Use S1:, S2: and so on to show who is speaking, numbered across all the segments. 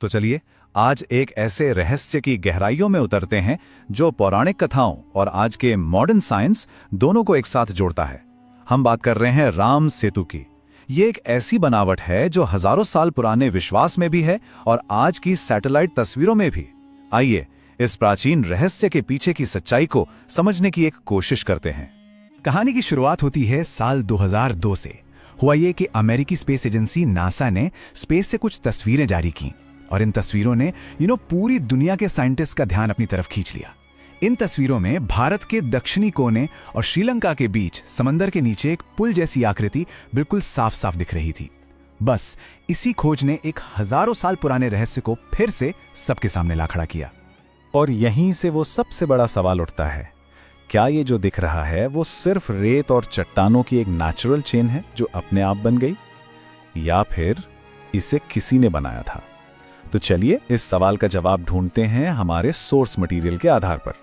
S1: तो चलिए आज एक ऐसे रहस्य की गहराइयों में उतरते हैं जो पौराणिक कथाओं और आज के मॉडर्न साइंस दोनों को एक साथ जोड़ता है। हम बात कर रहे हैं राम सेतु की। ये एक ऐसी बनावट है जो हजारों साल पुराने विश्वास में भी है और आज की सैटेलाइट तस्वीरों में भी। आइए इस प्राचीन रहस्य के पीछे की सच्चाई को समझने की एक कोशिश करते हैं।
S2: कहानी की शुरुआत होती है साल 2002 से। हुआ ये कि अमेरिकी स्पेस एजेंसी नासा ने स्पेस से कुछ तस्वीरें जारी की और इन तस्वीरों ने पूरी दुनिया के साइंटिस्ट का ध्यान अपनी तरफ खींच लिया। इन तस्वीरों में भारत के दक्षिणी कोने और श्रीलंका के बीच समंदर के नीचे एक पुल जैसी आकृति बिल्कुल साफ साफ दिख रही थी। बस इसी खोज ने एक हजारों साल पुराने रहस्य को फिर से सबके सामने ला खड़ा किया।
S1: और यहीं से वो सबसे बड़ा सवाल उठता है, क्या ये जो दिख रहा है वो सिर्फ रेत और चट्टानों की एक नेचुरल चेन है जो अपने आप बन गई, या फिर इसे किसी ने बनाया था? तो चलिए इस सवाल का जवाब ढूंढते हैं हमारे सोर्स मटेरियल के आधार पर।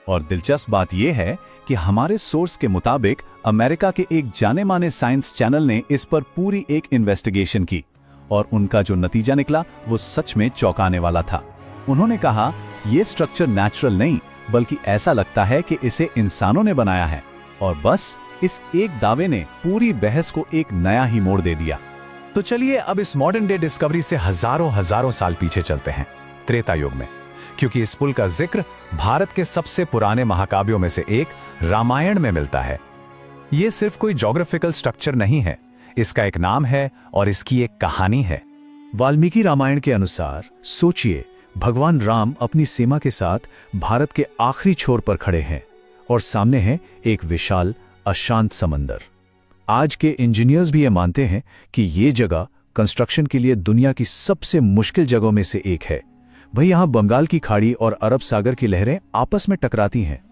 S1: और दिलचस्प बात यह है कि हमारे सोर्स के मुताबिक अमेरिका के एक जाने माने साइंस चैनल ने इस पर पूरी एक इन्वेस्टिगेशन की और उनका जो नतीजा निकला वो सच में चौंकाने वाला था। उन्होंने कहा यह स्ट्रक्चर नेचुरल नहीं बल्कि ऐसा लगता है कि इसे इंसानों ने बनाया है। और बस इस एक दावे ने पूरी बहस को एक नया ही मोड़ दे दिया।
S2: तो चलिए अब इस मॉडर्न डे डिस्कवरी से हजारों साल पीछे चलते हैं, त्रेता युग में, क्योंकि इस पुल का जिक्र भारत के सबसे पुराने महाकाव्यों में से एक रामायण में मिलता है। यह सिर्फ कोई ज्योग्राफिकल स्ट्रक्चर नहीं है, इसका एक नाम है और इसकी एक कहानी है।
S1: वाल्मीकि रामायण के अनुसार सोचिए, भगवान राम अपनी सीमा के साथ भारत के आखिरी छोर पर खड़े हैं और सामने है एक विशाल अशांत समंदर। आज के इंजीनियर्स भी ये मानते हैं कि ये जगह कंस्ट्रक्शन के लिए दुनिया की सबसे मुश्किल जगहों में से एक है। भाई यहाँ बंगाल की खाड़ी और अरब सागर की लहरें आपस में टकराती हैं।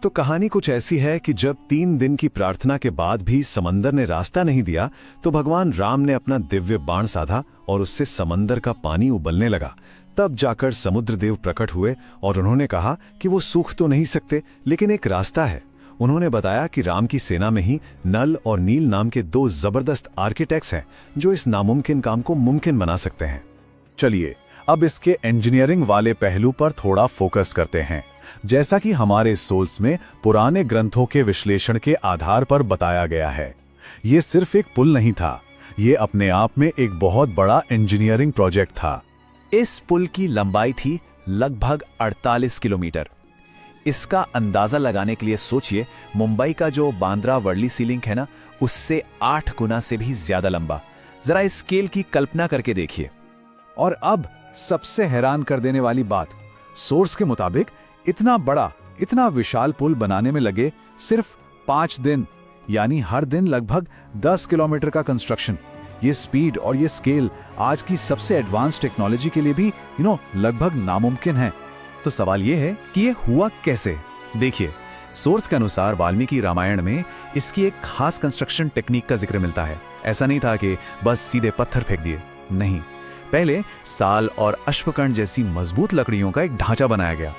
S3: तो कहानी कुछ ऐसी है कि जब 3 दिन की प्रार्थना के बाद भी समंदर ने रास्ता नहीं दिया तो भगवान राम ने अपना दिव्य बाण साधा और उससे समंदर का पानी उबलने लगा। तब जाकर समुद्र देव प्रकट हुए और उन्होंने कहा कि वो सूख तो नहीं सकते लेकिन एक रास्ता है। उन्होंने बताया कि राम की सेना में ही नल और नील नाम के 2 जबरदस्त आर्किटेक्ट्स हैं जो इस नामुमकिन काम को मुमकिन बना सकते हैं।
S1: चलिए अब इसके इंजीनियरिंग वाले पहलू पर थोड़ा फोकस करते हैं। जैसा कि हमारे सोर्स में पुराने ग्रंथों के विश्लेषण के आधार पर बताया गया है, ये सिर्फ एक पुल नहीं था, ये अपने आप में एक बहुत बड़ा इंजीनियरिंग प्रोजेक्ट था।
S2: इस पुल की लंबाई थी लगभग 48 किलोमीटर। इसका अंदाजा लगाने के लिए सोचिए, मुंबई का जो बांद्रा वर्ली सी लिंक है ना, उससे 8 गुना से भी ज्यादा लंबा। जरा इस स्केल की कल्पना करके देखिए।
S1: और अब सबसे हैरान कर देने वाली बात, सोर्स के मुताबिक इतना बड़ा, इतना विशाल पुल बनाने में लगे सिर्फ 5 दिन, यानी हर दिन लगभग 10 किलोमीटर का कंस्ट्रक्शन। ये स्पीड और ये स्केल आज की सबसे एडवांस टेक्नोलॉजी के लिए भी लगभग नामुमकिन है।
S2: तो सवाल यह है कि ये हुआ कैसे? देखिए, सोर्स के अनुसार वाल्मीकि रामायण में इसकी एक खास कंस्ट्रक्शन टेक्निक का जिक्र मिलता है। ऐसा नहीं था कि बस सीधे पत्थर फेंक दिए, नहीं। पहले साल और अश्वकर्ण जैसी मजबूत लकड़ियों का एक ढांचा बनाया गया,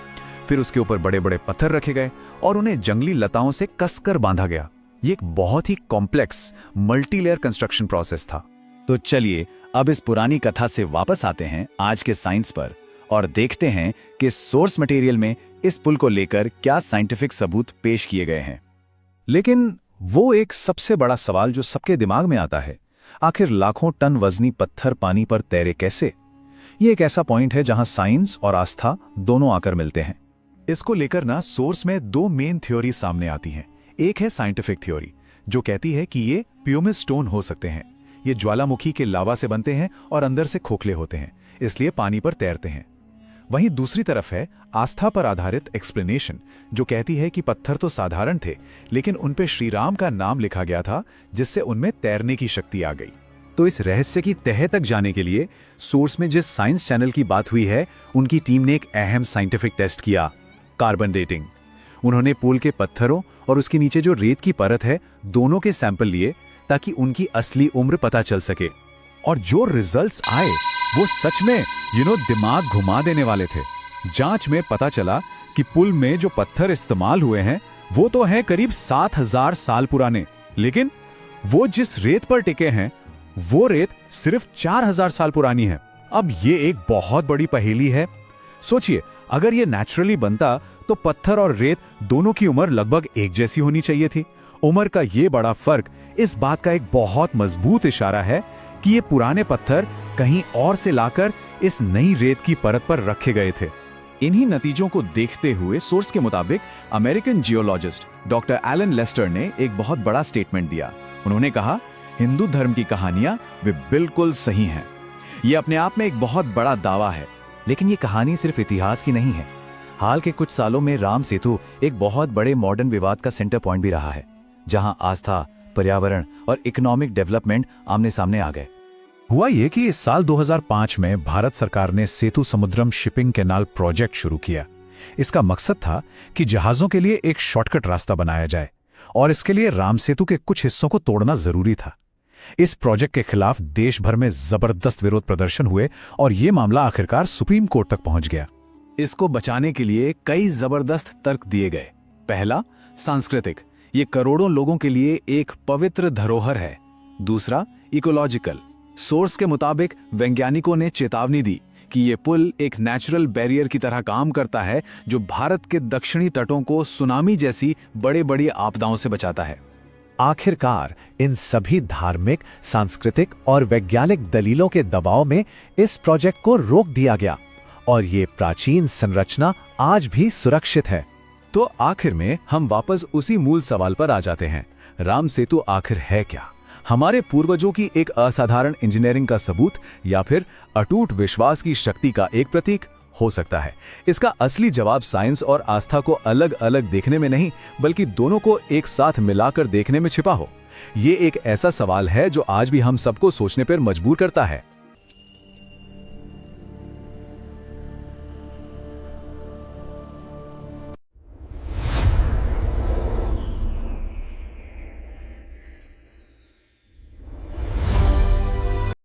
S2: फिर उसके ऊपर बड़े बड़े पत्थर रखे गए और उन्हें जंगली लताओं से कसकर बांधा गया। ये एक बहुत ही कॉम्प्लेक्स मल्टीलेयर कंस्ट्रक्शन प्रोसेस था।
S1: तो चलिए अब इस पुरानी कथा से वापस आते हैं आज के साइंस पर और देखते हैं कि सोर्स मटेरियल में इस पुल को लेकर क्या साइंटिफिक सबूत पेश किए गए हैं। लेकिन वो एक सबसे बड़ा सवाल जो सबके दिमाग में आता है, आखिर लाखों टन वजनी पत्थर पानी पर तैरे कैसे? ये एक ऐसा पॉइंट है जहां साइंस और आस्था दोनों आकर मिलते हैं। इसको लेकर ना सोर्स में 2 मेन थ्योरी सामने आती हैं। एक है साइंटिफिक थ्योरी जो कहती है कि ये प्यूमिस स्टोन हो सकते हैं। ये ज्वालामुखी के लावा से बनते हैं और अंदर से खोखले होते हैं, इसलिए पानी पर तैरते हैं। वहीं दूसरी तरफ है आस्था पर आधारित एक्सप्लेनेशन जो कहती है कि पत्थर तो साधारण थे लेकिन उन पे श्री राम का नाम लिखा गया था जिससे उनमें तैरने की शक्ति आ गई। तो इस रहस्य की तह तक जाने के लिए सोर्स में जिस साइंस चैनल की बात हुई है, उनकी टीम ने एक अहम साइंटिफिक टेस्ट किया, कार्बन डेटिंग। उन्होंने पुल के पत्थरों और उसके नीचे जो रेत की परत है, दोनों के सैंपल लिए ताकि उनकी असली उम्र पता चल सके। और जो रिजल्ट्स आए वो सच में दिमाग घुमा देने वाले थे। जांच में पता चला कि पुल में जो पत्थर इस्तेमाल हुए हैं वो तो हैं करीब 7000 साल पुराने, लेकिन वो जिस रेत पर टिके हैं वो रेत सिर्फ 4000 साल पुरानी है।
S2: अब ये एक बहुत बड़ी पहेली है। सोचिए, अगर ये नेचुरली बनता तो पत्थर और रेत दोनों की उम्र लगभग एक जैसी होनी चाहिए थी। उम्र का ये बड़ा फर्क इस बात का एक बहुत मजबूत इशारा है कि ये पुराने पत्थर कहीं और से लाकर इस नई रेत की परत पर रखे गए थे।
S1: इन्हीं नतीजों को देखते हुए सोर्स के मुताबिक American geologist doctor Alan Lester ने एक बहुत बड़ा स्टेटमेंट दिया। उन्होंने कहा, हिंदू धर्म की कहानियां वे बिल्कुल सही हैं। ये अपने आप में एक बहुत बड़ा दावा है।
S2: लेकिन ये कहानी सिर्फ इतिहास की नहीं है। हाल के कुछ सालों में राम सेतु एक बहुत बड़े मॉडर्न विवाद का सेंटर पॉइंट भी रहा है, जहां आस्था, पर्यावरण और इकोनॉमिक डेवलपमेंट आमने सामने आ गए। हुआ ये कि इस साल 2005 में भारत सरकार ने सेतु समुद्रम शिपिंग कैनाल प्रोजेक्ट शुरू किया। इसका मकसद था कि जहाजों के लिए एक शॉर्टकट रास्ता बनाया जाए और इसके लिए राम सेतु के कुछ हिस्सों को तोड़ना जरूरी था। इस प्रोजेक्ट के खिलाफ देश भर में जबरदस्त विरोध प्रदर्शन हुए और यह मामला आखिरकार सुप्रीम कोर्ट तक पहुंच गया।
S1: इसको बचाने के लिए कई जबरदस्त तर्क दिए गए। पहला, सांस्कृतिक, ये करोड़ों लोगों के लिए एक पवित्र धरोहर है। दूसरा, इकोलॉजिकल, सोर्स के मुताबिक वैज्ञानिकों ने चेतावनी दी कि ये पुल एक नेचुरल बैरियर की तरह काम करता है जो भारत के दक्षिणी तटों को सुनामी जैसी बड़ी आपदाओं से बचाता है।
S3: आखिरकार इन सभी धार्मिक, सांस्कृतिक और वैज्ञानिक दलीलों के दबाव में इस प्रोजेक्ट को रोक दिया गया और ये प्राचीन संरचना आज भी सुरक्षित है।
S2: तो आखिर में हम वापस उसी मूल सवाल पर आ जाते हैं, राम सेतु आखिर है क्या? हमारे पूर्वजों की एक असाधारण इंजीनियरिंग का सबूत या फिर अटूट विश्वास की शक्ति का एक प्रतीक हो सकता है? इसका असली जवाब साइंस और आस्था को अलग अलग देखने में नहीं, बल्कि दोनों को एक साथ मिलाकर देखने में छिपा हो। ये एक ऐसा सवाल है जो आज भी हम सबको सोचने पर मजबूर करता है।